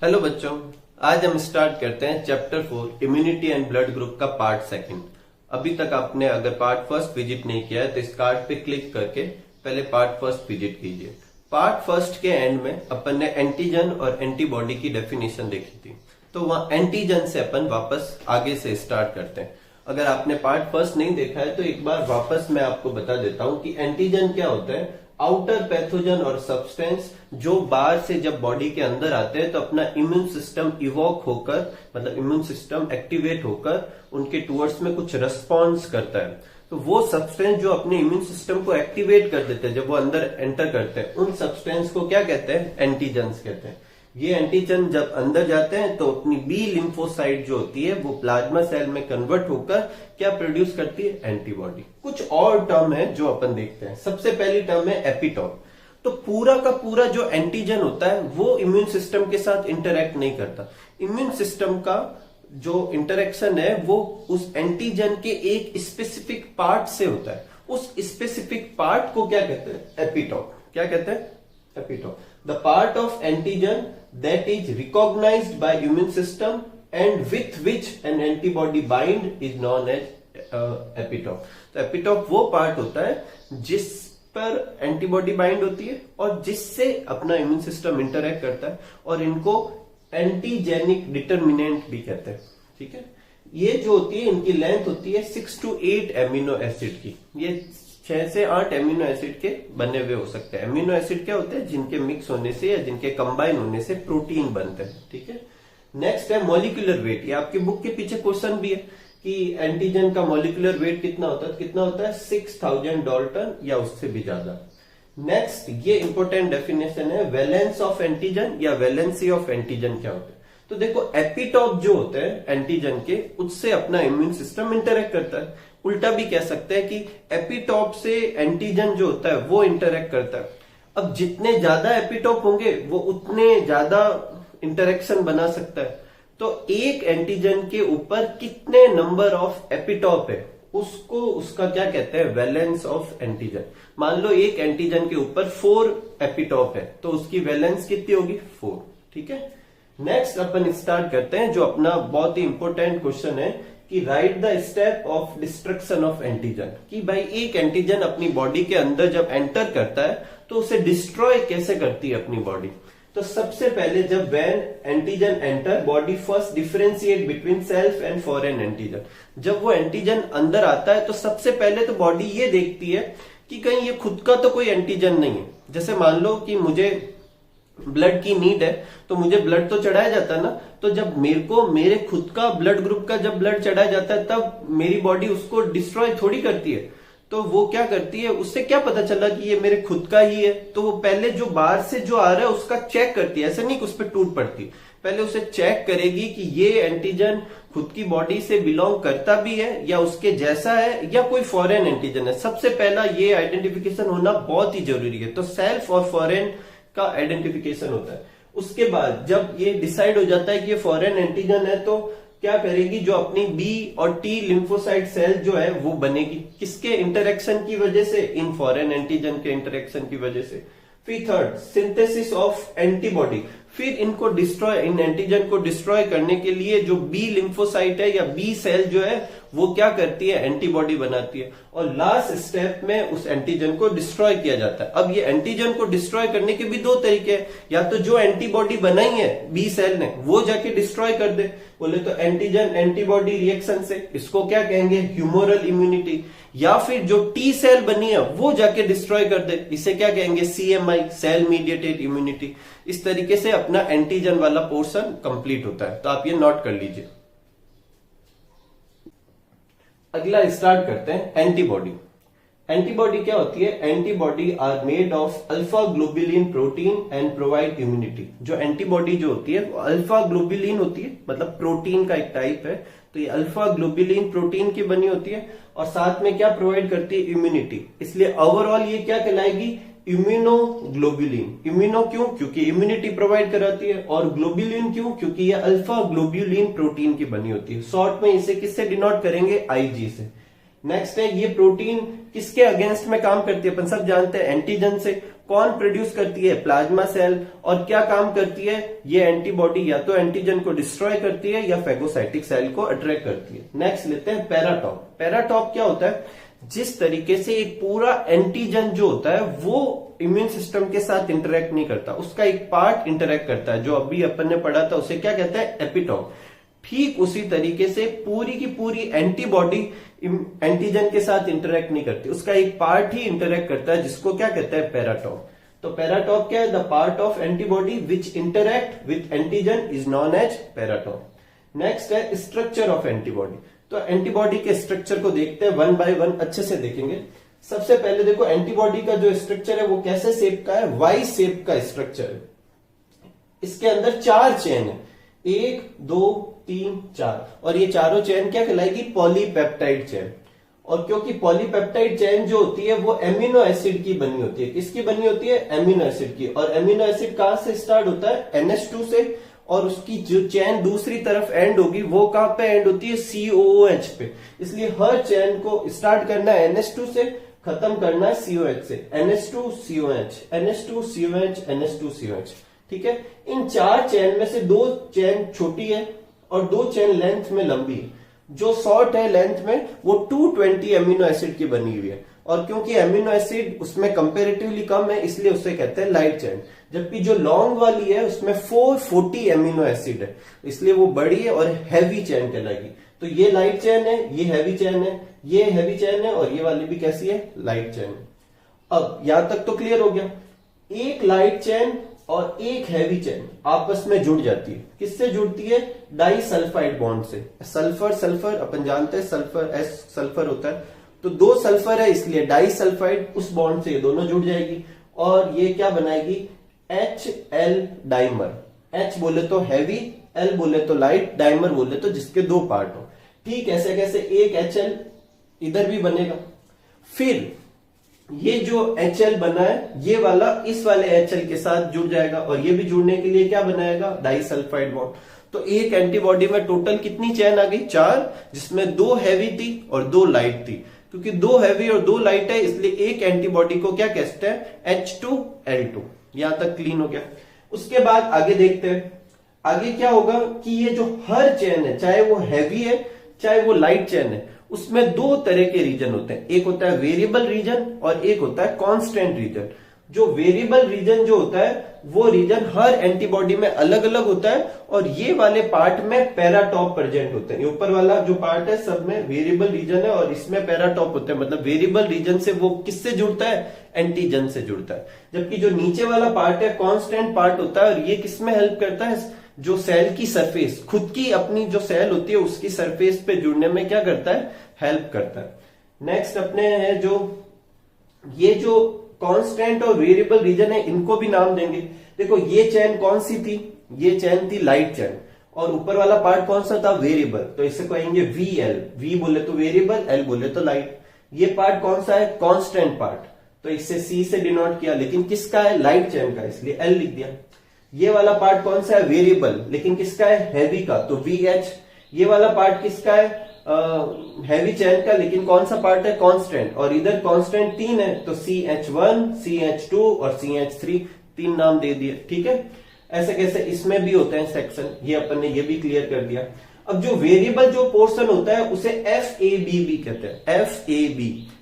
Hello बच्चों, आज हम स्टार्ट करते हैं chapter 4 immunity and blood group का पार्ट सेकंड। अभी तक आपने अगर पार्ट फर्स्ट विजिट नहीं किया है तो इस कार्ड पे क्लिक करके पहले पार्ट फर्स्ट विजिट कीजिए। पार्ट फर्स्ट के एंड में अपन ने एंटीजन और एंटीबॉडी की डेफिनेशन देखी थी, तो वहां एंटीजन से अपन वापस आगे से स्टार्ट करते हैं। अगर आपने पार्ट फर्स्ट नहीं देखा है तो एक बार वापस मैं आपको बता देता हूं कि एंटीजन क्या होता है। आउटर पैथोजन और सब्सटेंस जो बाहर से जब बॉडी के अंदर आते हैं तो अपना इम्यून सिस्टम इवोक होकर, मतलब इम्यून सिस्टम एक्टिवेट होकर उनके टूवर्ड्स में कुछ रिस्पॉन्स करता है। तो वो सब्सटेंस जो अपने इम्यून सिस्टम को एक्टिवेट कर देते हैं जब वो अंदर एंटर करते हैं, उन सब्सटेंस को क्या कहते हैं? एंटीजन्स कहते हैं। ये एंटीजन जब अंदर जाते हैं तो अपनी बी लिम्फोसाइट जो होती है वो प्लाज्मा सेल में कन्वर्ट होकर क्या प्रोड्यूस करती है? एंटीबॉडी। कुछ और टर्म है जो अपन देखते हैं। सबसे पहली टर्म है एपिटॉप। तो पूरा का पूरा जो एंटीजन होता है वो इम्यून सिस्टम के साथ इंटरेक्ट नहीं करता। इम्यून सिस्टम का जो इंटरेक्शन है वो उस एंटीजन के एक स्पेसिफिक पार्ट से होता है। उस स्पेसिफिक पार्ट को क्या कहते हैं? एपिटॉप। क्या कहते हैं? Epitope. The part of antigen that is recognized by immune system and with which an antibody bind is known as epitope. तो एपिटॉप वो पार्ट होता है जिस पर एंटीबॉडी बाइंड होती है और जिससे अपना इम्यून सिस्टम इंटरेक्ट करता है, और इनको एंटीजेनिक डिटर्मिनेंट भी कहते हैं। ठीक है, ये जो होती है इनकी लेंथ होती है 6 to 8 एमिनो एसिड की। ये 6 से 8 एमिनो एसिड के बने हुए हो सकते हैं। एमिनो एसिड क्या होते हैं? जिनके मिक्स होने से या जिनके कंबाइन होने से प्रोटीन बनते हैं। ठीक है, नेक्स्ट है मॉलिक्यूलर वेट। ये आपकी बुक के पीछे क्वेश्चन भी है कि एंटीजन का मॉलिक्यूलर वेट कितना होता है? कितना होता है? 6000 डाल्टन या उससे भी ज्यादा। नेक्स्ट, ये इंपॉर्टेंट डेफिनेशन है वैलेंस ऑफ एंटीजन या वैलेंसी ऑफ एंटीजन क्या होता है। तो देखो, एपिटॉप जो होते हैं एंटीजन के, उससे अपना इम्यून सिस्टम इंटरेक्ट करता है। उल्टा भी कह सकते हैं कि एपिटॉप से एंटीजन जो होता है वो इंटरेक्ट करता है। अब जितने ज्यादा एपिटॉप होंगे वो उतने ज्यादा इंटरेक्शन बना सकता है। तो एक एंटीजन के ऊपर कितने नंबर ऑफ एपिटॉप है उसको, उसका क्या कहते हैं? Valence of antigen. मान लो एक एंटीजन के ऊपर 4 एपिटॉप है तो उसकी वैलेंस कितनी होगी? 4। ठीक है, नेक्स्ट अपन स्टार्ट करते हैं जो अपना बहुत ही इंपॉर्टेंट क्वेश्चन है कि right the step of destruction of antigen. कि भाई एक एंटीजन अपनी बॉडी के अंदर जब एंटर करता है तो उसे डिस्ट्रॉय कैसे करती है अपनी बॉडी। तो सबसे पहले जब when antigen enter body first differentiate between self and foreign antigen. जब वो एंटीजन अंदर आता है तो सबसे पहले तो बॉडी ये देखती है कि कहीं ये खुद का तो कोई एंटीजन नहीं है। जैसे मान लो कि मुझे ब्लड की नीड है तो मुझे ब्लड तो चढ़ाया जाता है ना। तो जब मेरे को मेरे खुद का ब्लड ग्रुप का जब ब्लड चढ़ाया जाता है तब मेरी बॉडी उसको डिस्ट्रॉय थोड़ी करती है। तो वो क्या करती है, उससे क्या पता चला कि ये मेरे खुद का ही है, तो वो पहले जो बाहर से जो आ रहा है उसका चेक करती है। ऐसा नहीं कि उस पर टूट पड़ती, पहले उसे चेक करेगी कि ये एंटीजन खुद की बॉडी से बिलोंग करता भी है या उसके जैसा है या कोई फॉरेन एंटीजन है। सबसे पहला ये आइडेंटिफिकेशन होना बहुत ही जरूरी है। तो सेल्फ और फॉरेन का आइडेंटिफिकेशन होता है। उसके बाद जब ये डिसाइड हो जाता है कि ये फॉरेन एंटीजन है तो क्या करेगी, जो अपनी बी और टी लिम्फोसाइट सेल जो है वो बनेगी। किसके इंटरेक्शन की वजह से? इन फॉरेन एंटीजन के इंटरेक्शन की वजह से। फिर थर्ड, सिंथेसिस ऑफ एंटीबॉडी। फिर इनको डिस्ट्रॉय, इन एंटीजन को डिस्ट्रॉय करने के लिए जो बी लिम्फोसाइट है या बी सेल जो है वो क्या करती है? एंटीबॉडी बनाती है। और लास्ट स्टेप में उस एंटीजन को डिस्ट्रॉय किया जाता है। अब ये एंटीजन को डिस्ट्रॉय करने के भी 2 तरीके हैं। या तो जो एंटीबॉडी बनाई है बी सेल ने वो जाके डिस्ट्रॉय कर दे, बोले तो एंटीजन एंटीबॉडी रिएक्शन से, इसको क्या कहेंगे? Humoral immunity. या फिर जो टी सेल बनी है वो जाके डिस्ट्रॉय कर दे, इसे क्या कहेंगे? CMI, cell mediated immunity. इस तरीके से अपना एंटीजन वाला पोर्शन कंप्लीट होता है। तो आप ये नोट कर लीजिए। अगला स्टार्ट करते हैं एंटीबॉडी। एंटीबॉडी क्या होती है? Antibody are made of alpha globulin protein and provide immunity. जो एंटीबॉडी जो होती है वो अल्फा ग्लोबुलिन होती है, मतलब प्रोटीन का एक टाइप है। तो ये अल्फा ग्लोबुलिन प्रोटीन की बनी होती है और साथ में क्या प्रोवाइड करती है? इम्यूनिटी। इसलिए ओवरऑल ये क्या कहलाएगी? इम्यूनोग्लोबुलिन। इम्यूनो क्यों? क्योंकि इम्यूनिटी प्रोवाइड कराती है। और ग्लोबुलिन क्यों? क्योंकि ये अल्फा ग्लोबुलिन प्रोटीन की बनी होती है। शॉर्ट में इसे किससे डिनोट करेंगे? IG से। नेक्स्ट है, ये प्रोटीन किसके अगेंस्ट में काम करती है? अपन सब जानते हैं एंटीजन से। कौन प्रोड्यूस करती है? Plasma cell. और क्या काम करती है ये एंटीबॉडी? या तो एंटीजन को डिस्ट्रॉय करती है या फेगोसाइटिक सेल को अट्रैक्ट करती है। नेक्स्ट लेते हैं पैराटॉप। पैराटॉप क्या होता है? जिस तरीके से एक पूरा एंटीजन जो होता है वो इम्यून सिस्टम के साथ इंटरेक्ट नहीं करता, उसका एक पार्ट इंटरेक्ट करता है, जो अभी अपन ने पढ़ा था उसे क्या कहते हैं? एपिटॉप। ठीक उसी तरीके से पूरी की पूरी एंटीबॉडी एंटीजन के साथ इंटरेक्ट नहीं करती, उसका एक पार्ट ही इंटरेक्ट करता है, जिसको क्या कहते हैं? पैराटॉप। तो पैराटॉप क्या है? The part of antibody which interact with antigen is known as paratope. Next है स्ट्रक्चर ऑफ एंटीबॉडी। तो एंटीबॉडी के स्ट्रक्चर को देखते हैं वन बाय वन, अच्छे से देखेंगे। सबसे पहले देखो एंटीबॉडी का जो स्ट्रक्चर है वो कैसे शेप का है? वाई शेप का स्ट्रक्चर है। इसके अंदर 4 चेन है, 1 2 3 4, और ये चारों चेन क्या कहलाएगी? Polypeptide chain. और क्योंकि पॉलीपेप्टाइड चेन जो होती है वो एमिनो एसिड की बनी होती है। किसकी बनी होती है? एमिनो एसिड की। और एमिनो एसिड कहां से स्टार्ट होता है? NH2 से। और उसकी जो चेन दूसरी तरफ एंड होगी वो कहां पे एंड होती है? COOH पे। इसलिए हर चेन को स्टार्ट करना है NH2 से, खत्म करना है COH से। NH2 COH, NH2 COH, NH2 COH। ठीक है। इन 4 चेन में से 2 चेन छोटी है और 2 चेन लेंथ में लंबी है। जो शॉर्ट है लेंथ में वो 220 एमिनो एसिड की बनी हुई है। और क्योंकि एमिनो एसिड उसमें कंपेरेटिवली कम है इसलिए उसे कहते हैं लाइट चेन। जबकि जो लॉन्ग वाली है उसमें 440 एमिनो एसिड है, इसलिए वो बड़ी है और हैवी चेन कहलाएगी। तो ये लाइट चेन है, ये हैवी चेन है, ये हैवी चेन है, और ये वाली भी कैसी है? Light chain. अब यहां तक तो क्लियर हो गया। एक लाइट चेन और एक हैवी चेन आपस में जुड़ जाती है। किससे जुड़ती है? डाई सल्फाइड बॉन्ड से। सल्फर सल्फर अपन जानते हैं, सल्फर S सल्फर होता है, तो 2 सल्फर है इसलिए डाई सल्फाइड, उस बॉन्ड से ये दोनों जुड़ जाएगी और ये क्या बनाएगी? HL dimer. H बोले तो हैवी, L बोले तो लाइट, डाइमर बोले तो जिसके 2 पार्ट हो। ठीक ऐसे कैसे एक HL इधर भी बनेगा। फिर ये जो HL बना है ये वाला इस वाले HL के साथ जुड़ जाएगा और ये भी जुड़ने के लिए क्या बनाएगा? Disulphide bond. तो एक एंटीबॉडी में टोटल कितनी चेन आ गई? 4, जिसमें 2 हैवी थी और 2 लाइट थी। क्योंकि 2 हैवी और 2 लाइट है इसलिए एक एंटीबॉडी को क्या कहते हैं? H2L2। यहां तक क्लीन हो गया। उसके बाद आगे देखते हैं। आगे क्या होगा कि ये जो हर चेन है, चाहे वो हैवी है चाहे वो लाइट चेन है, उसमें 2 तरह के रीजन होते हैं। एक होता है वेरिएबल रीजन और एक होता है कांस्टेंट रीजन। जो वेरिएबल रीजन जो होता है वो रीजन हर एंटीबॉडी में अलग अलग होता है और ये वाले पार्ट में पैराटॉप प्रेजेंट होते हैं। ऊपर वाला जो पार्ट है सब में वेरिएबल रीजन है और इसमें पैराटॉप होते हैं। मतलब वेरिएबल रीजन से वो किससे जुड़ता है? एंटीजन से जुड़ता है। जबकि जो नीचे वाला पार्ट है कांस्टेंट पार्ट होता है और ये किसमें हेल्प करता है? जो सेल की सरफेस, खुद की अपनी जो सेल होती है उसकी सरफेस पे जुड़ने में क्या करता है? हेल्प करता है। नेक्स्ट अपने है जो ये जो कांस्टेंट और वेरिएबल रीजन है इनको भी नाम देंगे। देखो ये चेन कौन सी थी? ये चेन थी लाइट चेन और ऊपर वाला पार्ट कौन सा था? वेरिएबल। तो इसे कहेंगे VL। V बोले तो वेरिएबल, L बोले तो लाइट। ये पार्ट कौन सा है? कांस्टेंट पार्ट, तो इसे C से डिनोट किया, लेकिन किसका है? लाइट चेन का, इसलिए L लिख दिया। ये वाला पार्ट कौन सा है? वेरिएबल, लेकिन किसका है? हैवी का, तो VH। ये वाला पार्ट किसका है? हैवी चेन का, लेकिन कौन सा पार्ट है? कांस्टेंट। और इधर कांस्टेंट 3 है तो CH1, CH2 और CH3 3 नाम दे दिए। ठीक है। ऐसे कैसे इसमें भी होते हैं सेक्शन, ये अपन ने ये भी क्लियर कर दिया। अब जो वेरिएबल जो पोर्शन होता है उसे FAB भी कहते हैं।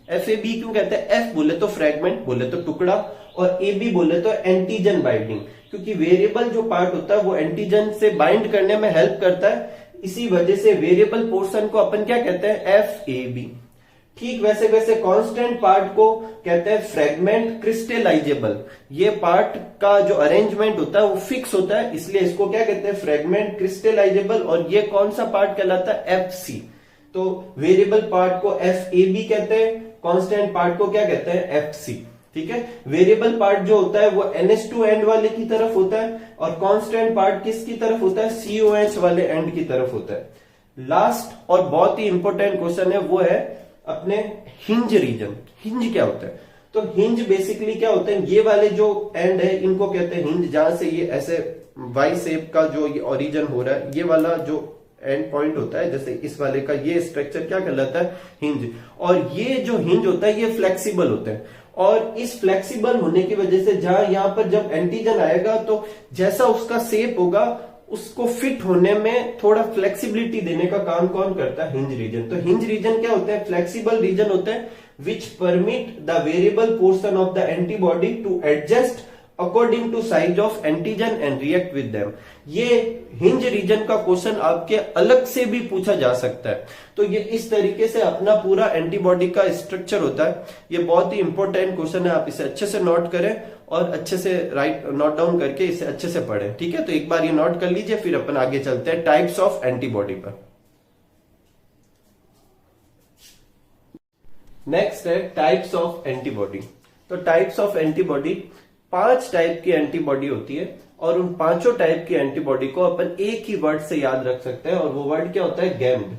FAB क्यों कहते हैं? F बोले तो फ्रेगमेंट, बोले तो टुकड़ा, और AB बोले तो एंटीजन बाइंडिंग, क्योंकि वेरिएबल जो पार्ट होता है वो एंटीजन से बाइंड करने में हेल्प करता है। इसी वजह से वेरिएबल पोर्शन को अपन क्या कहते हैं? FAB। ठीक वैसे वैसे कांस्टेंट पार्ट को कहते हैं फ्रेगमेंट क्रिस्टलाइजेबल। ये पार्ट का जो अरेंजमेंट होता है वो फिक्स होता है, इसलिए इसको क्या कहते हैं? फ्रेगमेंट क्रिस्टलाइजेबल। और ये कौन सा पार्ट कहलाता है? FC। तो वेरिएबल पार्ट को FAB कहते हैं, कांस्टेंट पार्ट को क्या कहते हैं? FC। ठीक है। वेरिएबल पार्ट जो होता है वो NH2 एंड वाले की तरफ होता है और कांस्टेंट पार्ट किसकी तरफ होता है? COH वाले एंड की तरफ होता है। लास्ट और बहुत ही इंपॉर्टेंट क्वेश्चन है वो है अपने हिंज रीजन। हिंज क्या होता है? तो हिंज बेसिकली क्या होता है? ये वाले जो एंड है इनको कहते हैं हिंज, जहां से ये ऐसे वाई शेप का जो ये ओरिजिन हो रहा है, ये वाला जो एंड पॉइंट होता है, जैसे इस वाले का ये स्ट्रक्चर क्या कहलाता है? हिंज। और ये जो हिंज होता है ये फ्लेक्सिबल होता है और इस फ्लेक्सिबल होने की वजह से जहां यहां पर जब एंटीजन आएगा तो जैसा उसका शेप होगा उसको फिट होने में थोड़ा फ्लेक्सिबिलिटी देने का काम कौन करता है? Hinge region. तो हिंज रीजन क्या होता है? फ्लेक्सिबल रीजन होता है which permit the variable portion of the antibody to adjust according to size of antigen and react with them. ये हिंज रीजन का क्वेश्चन आपके अलग से भी पूछा जा सकता है। तो ये इस तरीके से अपना पूरा एंटीबॉडी का स्ट्रक्चर होता है। ये बहुत ही इंपॉर्टेंट क्वेश्चन है, आप इसे अच्छे से नोट करें और अच्छे से नोट डाउन करके इसे अच्छे से पढ़ें। ठीक है, तो एक बार ये नोट कर लीजिए, फिर अपन आगे चलते हैं टाइप्स ऑफ एंटीबॉडी पर। नेक्स्ट है टाइप्स ऑफ एंटीबॉडी। तो टाइप्स ऑफ एंटीबॉडी 5 टाइप की एंटीबॉडी होती है और उन 5 टाइप की एंटीबॉडी को अपन एक ही वर्ड से याद रख सकते हैं और वो वर्ड क्या होता है? गैम्ड।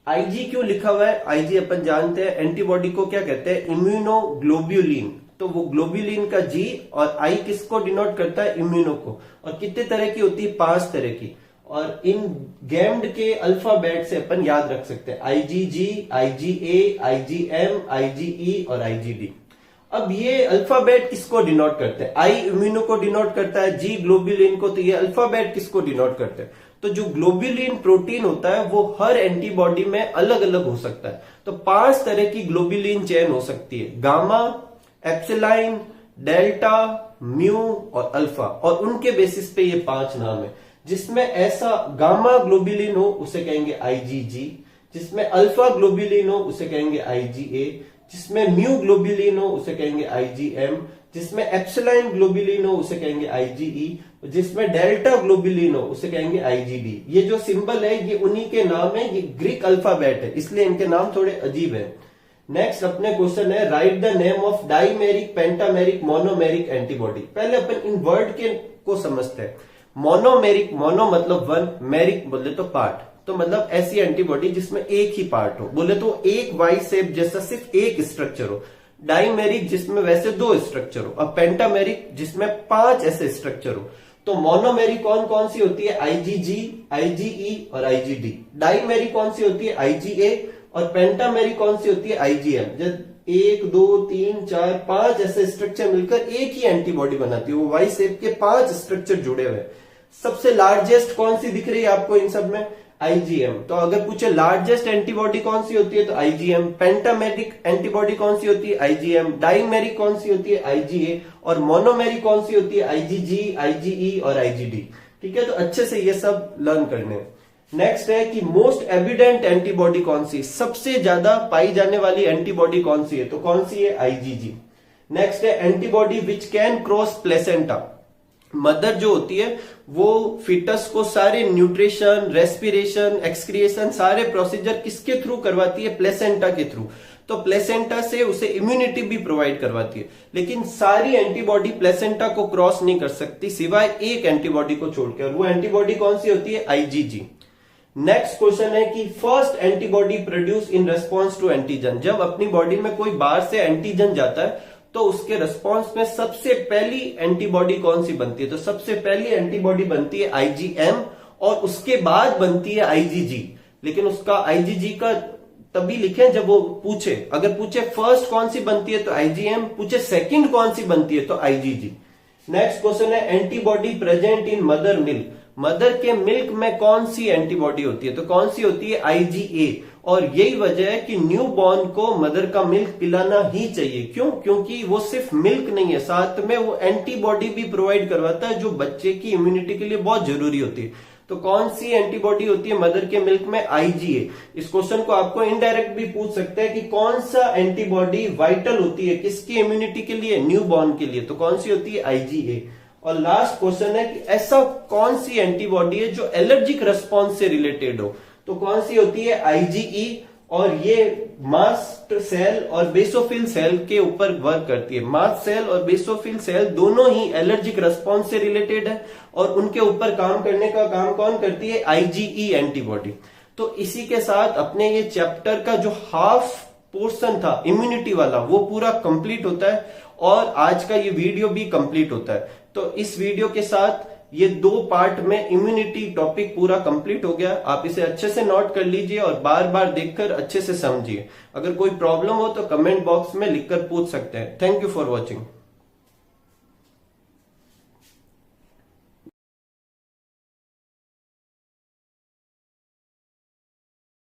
आईजी क्यों लिखा हुआ है? आईजी अपन जानते हैं एंटीबॉडी को क्या कहते हैं? इम्यूनोग्लोब्युलिन। तो वो ग्लोब्युलिन का जी और आई किसको डिनोट करता है? इम्यूनो को। और कितने तरह की होती है? 5 तरह की। और इन गैम्ड के अल्फाबेट से अपन याद रख सकते हैं आईजीजी, आईजीए, आईजीएम, आईजीई और आईजीडी। अब ये अल्फाबेट किसको डिनोट करते हैं? आई इम्यूनो को डिनोट करता है, जी ग्लोब्युलिन को। तो ये अल्फाबेट किसको डिनोट करते हैं? तो जो ग्लोब्युलिन प्रोटीन होता है वो हर एंटीबॉडी में अलग अलग हो सकता है। तो 5 तरह की ग्लोब्युलिन चेन हो सकती है, गामा, एप्सिलॉन, डेल्टा, म्यू और अल्फा। और उनके बेसिस पे ये 5 नाम है। जिसमें ऐसा गामा ग्लोब्युलिन हो उसे कहेंगे आईजीजी, जिसमें अल्फा ग्लोब्युलिन हो उसे कहेंगे आईजीए, जिसमें म्यू ग्लोब्युलिन हो उसे कहेंगे आईजीएम, जिसमें एप्सिलॉन ग्लोब्युलिन हो उसे कहेंगे आईजीई, जिसमें डेल्टा ग्लोब्युलिन हो उसे कहेंगे आईजीडी। ये जो सिंबल है ये उन्हीं के नाम है, ये ग्रीक अल्फाबेट है, इसलिए इनके नाम थोड़े अजीब है। नेक्स्ट अपने क्वेश्चन है right the name of dimeric, pentameric, monomeric antibody. पहले अपन इन वर्ड के को समझते हैं। मोनोमेरिक, मोनो मतलब 1, मेरिक बोले तो पार्ट। तो मतलब ऐसी एंटीबॉडी जिसमें एक ही पार्ट हो, बोले तो एक वाई शेप जैसा सिर्फ एक स्ट्रक्चर हो। डाइमेरिक जिसमें वैसे 2 स्ट्रक्चर हो। और पेंटामेरिक जिसमें 5 ऐसे स्ट्रक्चर हो। तो मोनोमेरिक कौन कौन सी होती है? आईजीजी, आईजीई और आईजीडी। डाइमेरिक कौन सी होती है? आईजीए। और पेंटामेरिक कौन सी होती है? आईजीएम। जब 1 2 3 4 5 ऐसे स्ट्रक्चर मिलकर एक ही एंटीबॉडी बनाती है। वो वाई शेप के 5 स्ट्रक्चर जुड़े हुए। सबसे लार्जेस्ट कौन सी दिख रही है आपको इन सब में? आईजीएम। तो अगर पूछे लार्जेस्ट एंटीबॉडी कौन सी होती है तो आईजीएम। पेंटामेरिक एंटीबॉडी कौन सी होती है? आईजीएम। डाइमेरिक कौन सी होती है? आईजीए। और मोनोमेरिक कौन सी होती है? आईजीजी, आईजीई और आईजीडी। ठीक है, तो अच्छे से ये सब लर्न करने। नेक्स्ट है कि मोस्ट एविडेंट एंटीबॉडी कौन सी? सबसे ज्यादा पाई जाने वाली एंटीबॉडी कौन सी है? तो कौन सी है? आईजीजी। नेक्स्ट है antibody which can cross placenta. Mother जो होती है वो फीटस को सारे न्यूट्रिशन, रेस्पिरेशन, एक्सक्रिएशन सारे प्रोसीजर किसके थ्रू करवाती है? प्लेसेंटा के थ्रू। तो प्लेसेंटा से उसे इम्यूनिटी भी प्रोवाइड करवाती है। लेकिन सारी एंटीबॉडी प्लेसेंटा को क्रॉस नहीं कर सकती सिवाय एक एंटीबॉडी को छोड़कर, और वो एंटीबॉडी कौन सी होती है? आईजीजी। नेक्स्ट क्वेश्चन है कि first antibody produce in response to antigen. जब अपनी बॉडी में कोई बाहर से एंटीजन जाता है तो उसके रिस्पॉन्स में सबसे पहली एंटीबॉडी कौन सी बनती है? तो सबसे पहली एंटीबॉडी बनती है आईजीएम और उसके बाद बनती है आईजीजी। लेकिन उसका आईजीजी का तभी लिखें जब वो पूछे। अगर पूछे फर्स्ट कौन सी बनती है तो आईजीएम, पूछे सेकंड कौन सी बनती है तो आईजीजी। नेक्स्ट क्वेश्चन है antibody present in mother milk. Mother के मिल्क में कौन सी एंटीबॉडी होती है? तो कौन सी होती है? आईजीए। और यही वजह है कि न्यू बॉर्न को मदर का मिल्क पिलाना ही चाहिए। क्यों? क्योंकि वो सिर्फ मिल्क नहीं है, साथ में वो एंटीबॉडी भी प्रोवाइड करवाता है जो बच्चे की इम्यूनिटी के लिए बहुत जरूरी होती है। तो कौन सी एंटीबॉडी होती है मदर के मिल्क में? आईजीए। इस क्वेश्चन को आपको इनडायरेक्ट भी पूछ सकते हैं कि कौन सा एंटीबॉडी वाइटल होती है किसकी इम्यूनिटी के लिए? न्यू बॉर्न के लिए। तो कौन सी होती है? आईजीए। और लास्ट क्वेश्चन है कि ऐसा कौन सी एंटीबॉडी है जो एलर्जिक रेस्पॉन्स से रिलेटेड हो? तो कौन सी होती है? आईजीई। और ये मास्ट सेल और बेसोफिल सेल के ऊपर वर्क करती है। मास्ट सेल और बेसोफिल सेल दोनों ही एलर्जिक रेस्पॉन्स से रिलेटेड है और उनके ऊपर काम करने का काम कौन करती है? IgE antibody. तो इसी के साथ अपने ये चैप्टर का जो हाफ पोर्शन था इम्यूनिटी वाला वो पूरा कंप्लीट होता है और आज का ये वीडियो भी कंप्लीट होता है। तो इस वीडियो के साथ ये 2 पार्ट में इम्यूनिटी टॉपिक पूरा कंप्लीट हो गया। आप इसे अच्छे से नोट कर लीजिए और बार बार देखकर अच्छे से समझिए। अगर कोई प्रॉब्लम हो तो कमेंट बॉक्स में लिखकर पूछ सकते हैं। Thank you for watching.